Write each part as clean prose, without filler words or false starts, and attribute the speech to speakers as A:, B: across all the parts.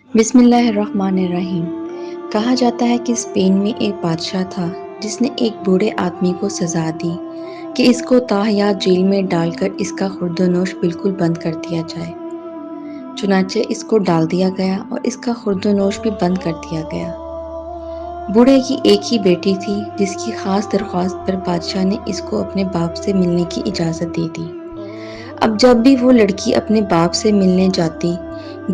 A: بسم اللہ الرحمن الرحیم۔ کہا جاتا ہے کہ اسپین میں ایک بادشاہ تھا جس نے ایک بوڑھے آدمی کو سزا دی کہ اس کو تاحیات جیل میں ڈال کر اس کا خورد و نوش بالکل بند کر دیا جائے۔ چنانچہ اس کو ڈال دیا گیا اور اس کا خورد و نوش بھی بند کر دیا گیا۔ بوڑھے کی ایک ہی بیٹی تھی جس کی خاص درخواست پر بادشاہ نے اس کو اپنے باپ سے ملنے کی اجازت دے دی۔ اب جب بھی وہ لڑکی اپنے باپ سے ملنے جاتی،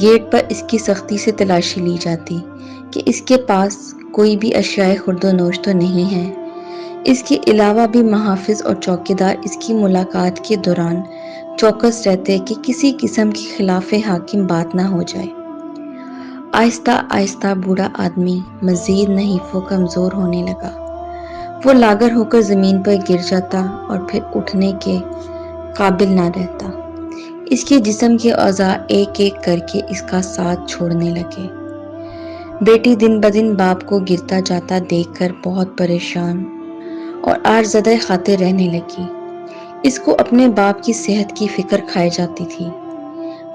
A: گیٹ پر اس کی سختی سے تلاشی لی جاتی کہ اس کے پاس کوئی بھی اشیاء خورد و نوش تو نہیں ہے۔ اس کے علاوہ بھی محافظ اور چوکیدار اس کی ملاقات کے دوران چوکس رہتے کہ کسی قسم کی خلاف حاکم بات نہ ہو جائے۔ آہستہ آہستہ بوڑھا آدمی مزید نحیف و کمزور ہونے لگا۔ وہ لاغر ہو کر زمین پر گر جاتا اور پھر اٹھنے کے قابل نہ رہتا۔ اس کے جسم کے اعضاء ایک ایک کر کے اس کا ساتھ چھوڑنے لگے۔ بیٹی دن بدن باپ کو گرتا جاتا دیکھ کر بہت پریشان اور آرزدہ خاطر رہنے لگی۔ اس کو اپنے باپ کی صحت کی فکر کھائی جاتی تھی۔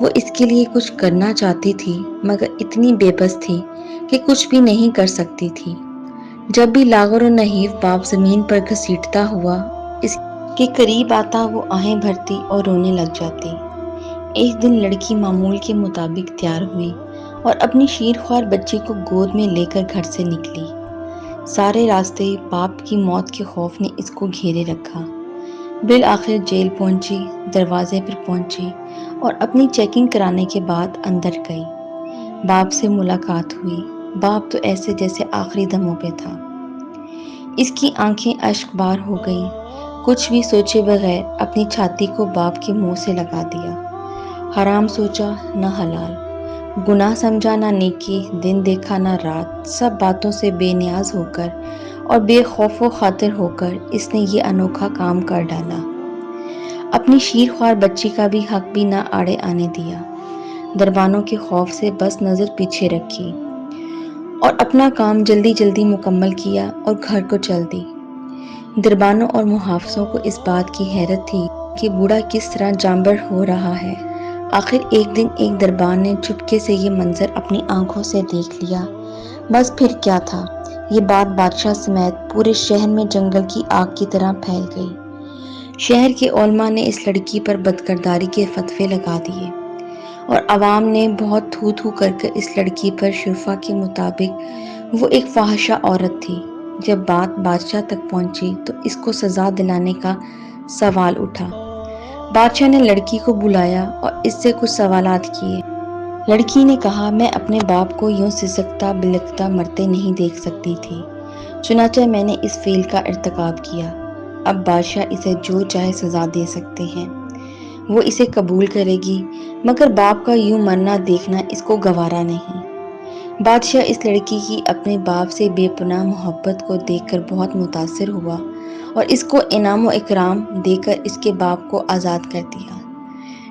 A: وہ اس کے لیے کچھ کرنا چاہتی تھی مگر اتنی بے بس تھی کہ کچھ بھی نہیں کر سکتی تھی۔ جب بھی لاغر و نحیف باپ زمین پر گھسیٹتا ہوا اس کے قریب آتا، وہ آہیں بھرتی اور رونے لگ جاتی۔ ایک دن لڑکی معمول کے مطابق تیار ہوئی اور اپنی شیرخوار بچی کو گود میں لے کر گھر سے نکلی۔ سارے راستے باپ کی موت کے خوف نے اس کو گھیرے رکھا۔ بالآخر جیل پہنچی، دروازے پر پہنچی اور اپنی چیکنگ کرانے کے بعد اندر گئی۔ باپ سے ملاقات ہوئی۔ باپ تو ایسے جیسے آخری دموں پہ تھا۔ اس کی آنکھیں اشک بار ہو گئیں۔ کچھ بھی سوچے بغیر اپنی چھاتی کو باپ کے منہ سے لگا دیا۔ حرام سوچا نہ حلال، گناہ سمجھا نہ نیکی، دن دیکھا نہ رات، سب باتوں سے بے نیاز ہو کر اور بے خوف و خاطر ہو کر اس نے یہ انوکھا کام کر ڈالا۔ اپنی شیرخوار بچی کا بھی حق بھی نہ آڑے آنے دیا۔ دربانوں کے خوف سے بس نظر پیچھے رکھی اور اپنا کام جلدی جلدی مکمل کیا اور گھر کو چل دی۔ دربانوں اور محافظوں کو اس بات کی حیرت تھی کہ بوڑھا کس طرح جانبر ہو رہا ہے۔ آخر ایک دن ایک دربان نے چپکے سے یہ منظر اپنی آنکھوں سے دیکھ لیا۔ بس پھر کیا تھا، یہ بات بادشاہ سمیت پورے شہر میں جنگل کی آگ کی طرح پھیل گئی۔ شہر کے علماء نے اس لڑکی پر بدکرداری کے فتوے لگا دیے اور عوام نے بہت تھو تھو کر اس لڑکی پر شفا کے مطابق وہ ایک فاحشہ عورت تھی۔ جب بات بادشاہ تک پہنچی تو اس کو سزا دلانے کا سوال اٹھا۔ بادشاہ نے لڑکی کو بلایا اور اس سے کچھ سوالات کیے۔ لڑکی نے کہا، میں اپنے باپ کو یوں سسکتا بلکتا مرتے نہیں دیکھ سکتی تھی، چنانچہ میں نے اس فعل کا ارتکاب کیا۔ اب بادشاہ اسے جو چاہے سزا دے سکتے ہیں، وہ اسے قبول کرے گی، مگر باپ کا یوں مرنا دیکھنا اس کو گوارا نہیں۔ بادشاہ اس لڑکی کی اپنے باپ سے بے پناہ محبت کو دیکھ کر بہت متاثر ہوا اور اس کو انعام و اکرام دے کر اس کے باپ کو آزاد کر دیا۔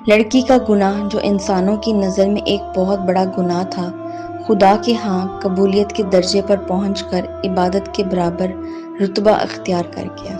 A: لڑکی کا گناہ جو انسانوں کی نظر میں ایک بہت بڑا گناہ تھا، خدا کے ہاں قبولیت کے درجے پر پہنچ کر عبادت کے برابر رتبہ اختیار کر گیا۔